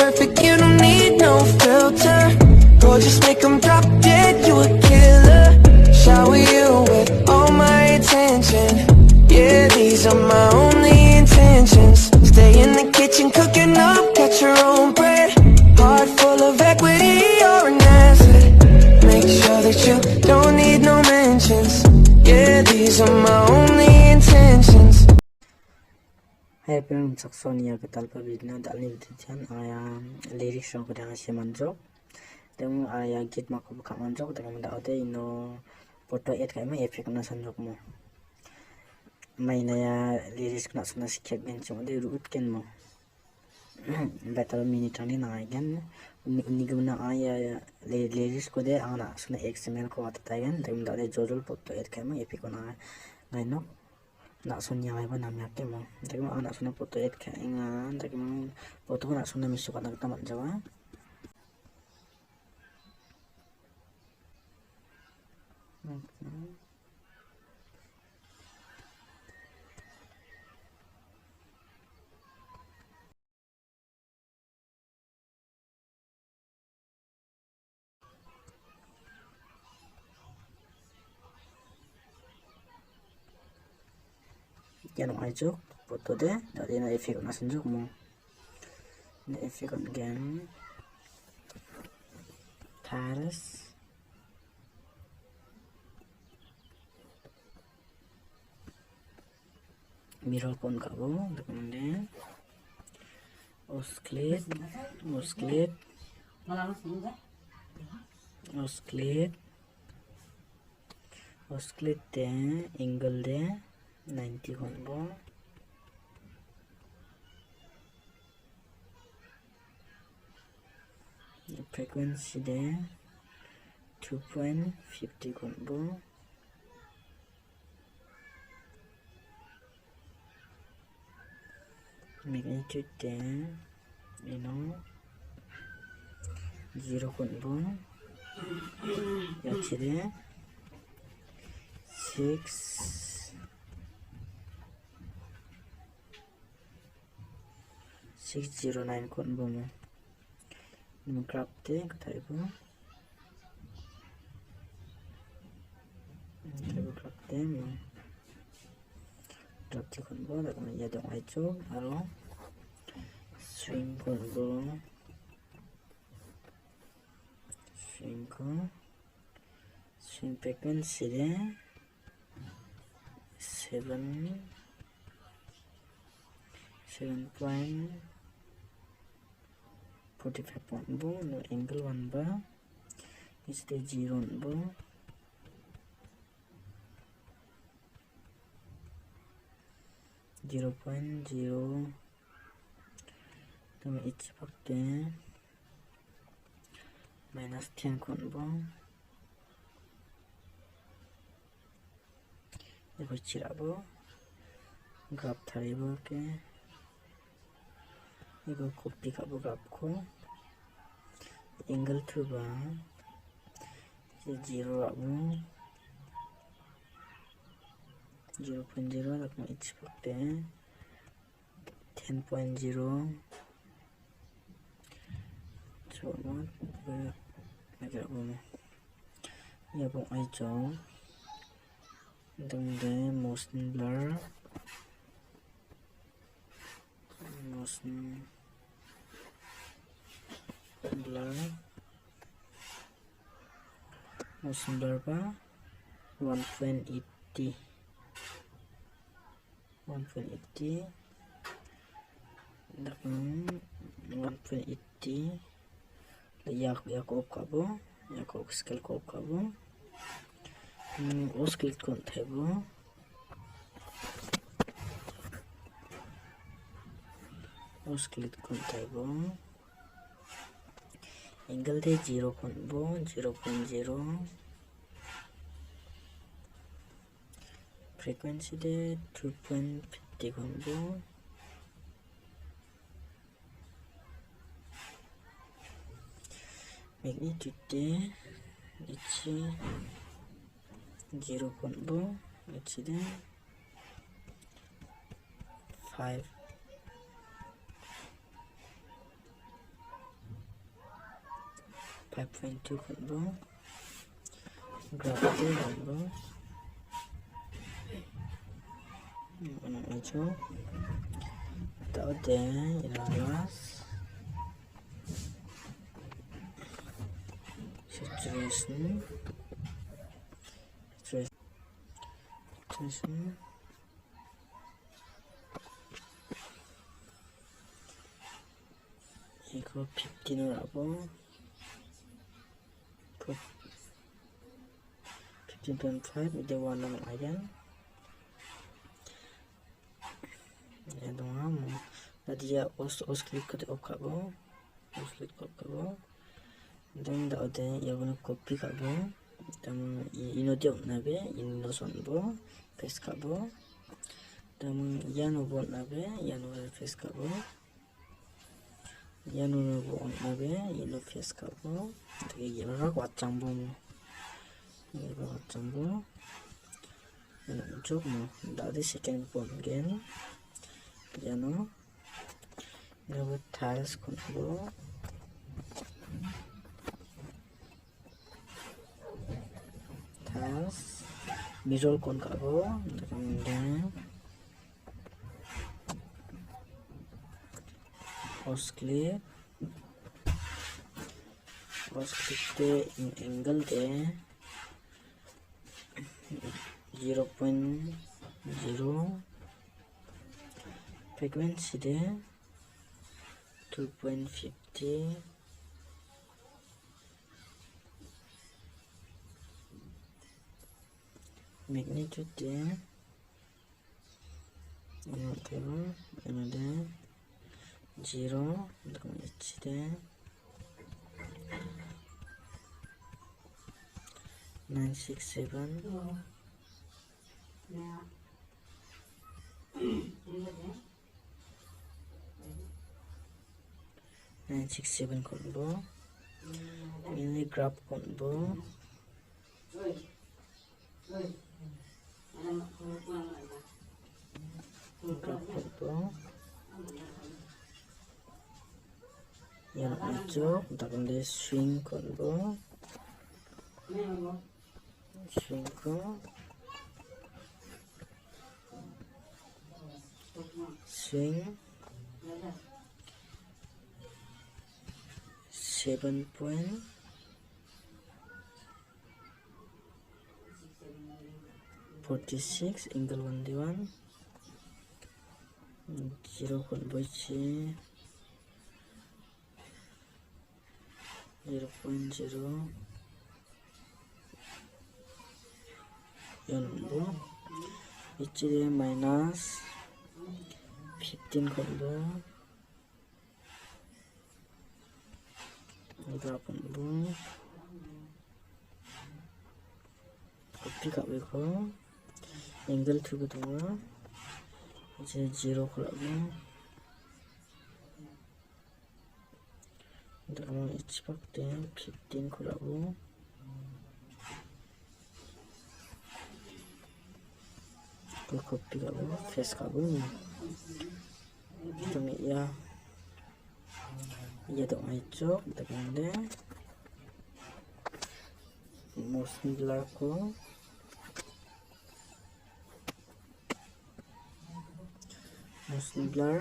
perfect, you don't need no filter. Gorgeous, make them drop dead, you a killer. Shower you with all my attention. Yeah, these are my only intentions. Stay in the kitchen cooking up, got your own bread. Heart full of equity, you're an asset. Make sure that you don't need no mentions. Yeah, these are my only intentions. Hai pengen saksonia ketal pabidna dalin titian ayam lirik song kudang asia manjok temu ayam git mako buka manjok dengan daote ino foto et kami efek na sanjok mo mainnya ya lirik kena sana sikit gencong de ruut ken mo betal minit ani na gen uni guna ayam lirik kode ana sana xml ko atatayan dengan daote jojol foto et kami efek na ngaino nak sunya ay ba namanya ke mo tapi mo anak sunya foto et ka ingan tapi mo foto ko nak sunya misuk anak tamat jawa jangan ajuk foto deh dari na efek na senjuk mo na efek on game tiles mirror kon kabo kemudian oscillate deh angle deh 90 konbo frequency deh 2.50 konbo magnitude deh 0 konbo yachi deh 609 konbo mo graph deh kata ibu graph deh mo graph deh konbo tak ya dong aja halo swing konbo swing frequency deh 7.45 no angle 1 ba is the 0 ba 0.0 tama ich pakte minus 10 kon ba ibu cirabo graph tharibo ke ibu copy kabo graph ko angle thuba 0 abu 0.0 lakmo ich pakte 10.0 coba agak bumi ya bong aja dengan motion blur ba 1.80 Yakob kabo Yakob scale ko kabo oscillate kon thebo angle de 0 konbo 0.0 frequency de 2.50 konbo magnitude de ichi 0 konbo ichi de 5 5.2 konbo graph te konbo ano ito tao te ilalas saturation 이거 15을 하고 15.5 이제 warna ayan ito nga mo tadi ya os click ko off kabo then the other 이거는 copy kabo then inodi nabe ino sonbo paste kabo then yano bot nabe yano paste kabo yano bot nabe ino paste kabo 되게 여러 왓장보 이거 왓장보 왼쪽 뭐 나도 second 본겐 yano 이거 tiles konbo tiles mirror kon kabo kemudian oscillate te angle te 0.0 frequency te 2.50 magnitude te ano te 0 h te 967 967 konbo ini graph konbo yang hijau kita ganti swing konbo swing ko swing 7.46 angle 1D1 0.7 0.0 연보 이치에 마이너스 15 konbo 이거 konbo copy 가고 angle 두고 동안 이제 0 걸고 그다음에 이치박대 15 걸고 그 copy 가고 paste 가고 좀 ya iya dong hijau kita ganti motion blur ko motion blur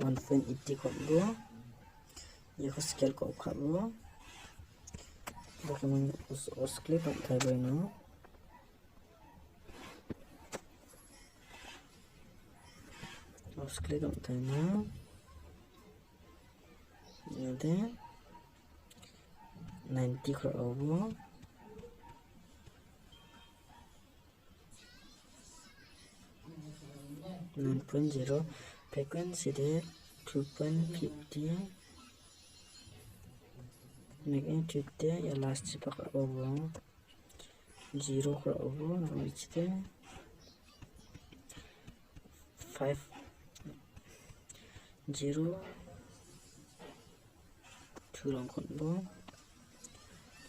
1.80 konbo 이거 scale ko kabo bagaimana oscillate tak tayo oscillate tak tayo ini 90 karo 9.0 frequency de 2.50 magnitude de ya last pak over 0 karo over which de 5 0 2랑 konbo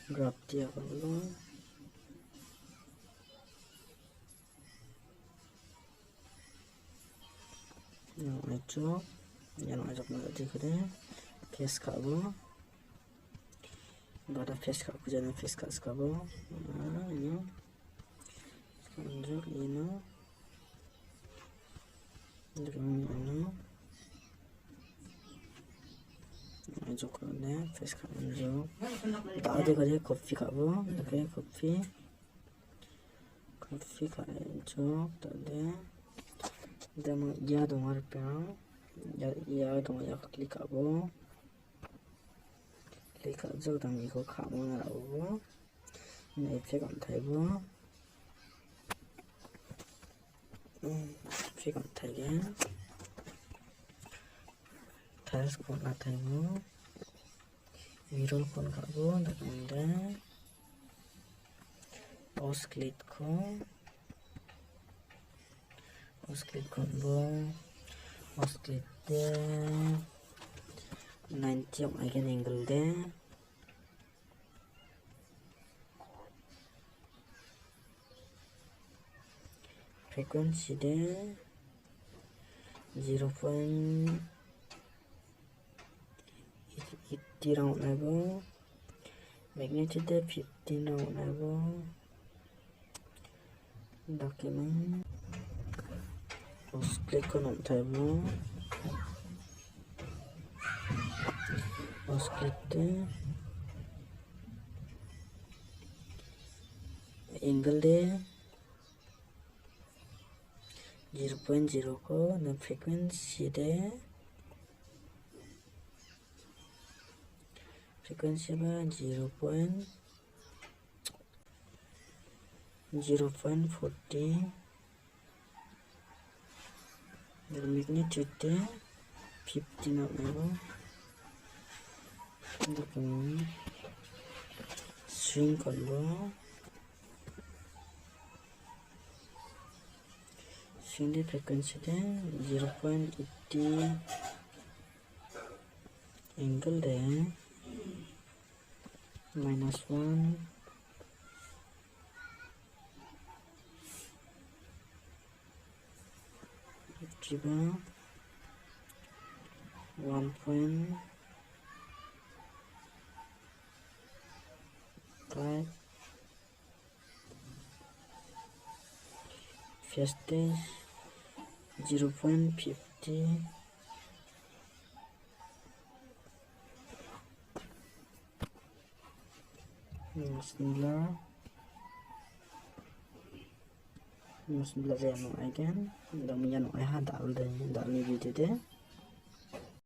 graph dia konbo jok yang ajak nak di kode face kak bo pada face kak ku jangan face kak sekabo ini jok ini ini jok kode face kak jok tak ada kode kopi kak bo oke kopi kak jok tak ada demo ya domar pang ya dong ya klik abo klik jok dang iko khamo na abo ne effect am thaibo effect am thaigen tiles ko na thaibo viral kon khabo dakanda pause click kon bo pause click de 90 again angle de frequency de 0.80 round abo magnitude de 15 round abo document click on table click the angle de 0.0 ko na frequency ba 0.40 the magnitude de 15 of level swing combo swing the frequency de 0.80 angle de -1 coba 1.5 Fiesta 0.50 Bismillah ya no again. Damian ay ha dal ni video de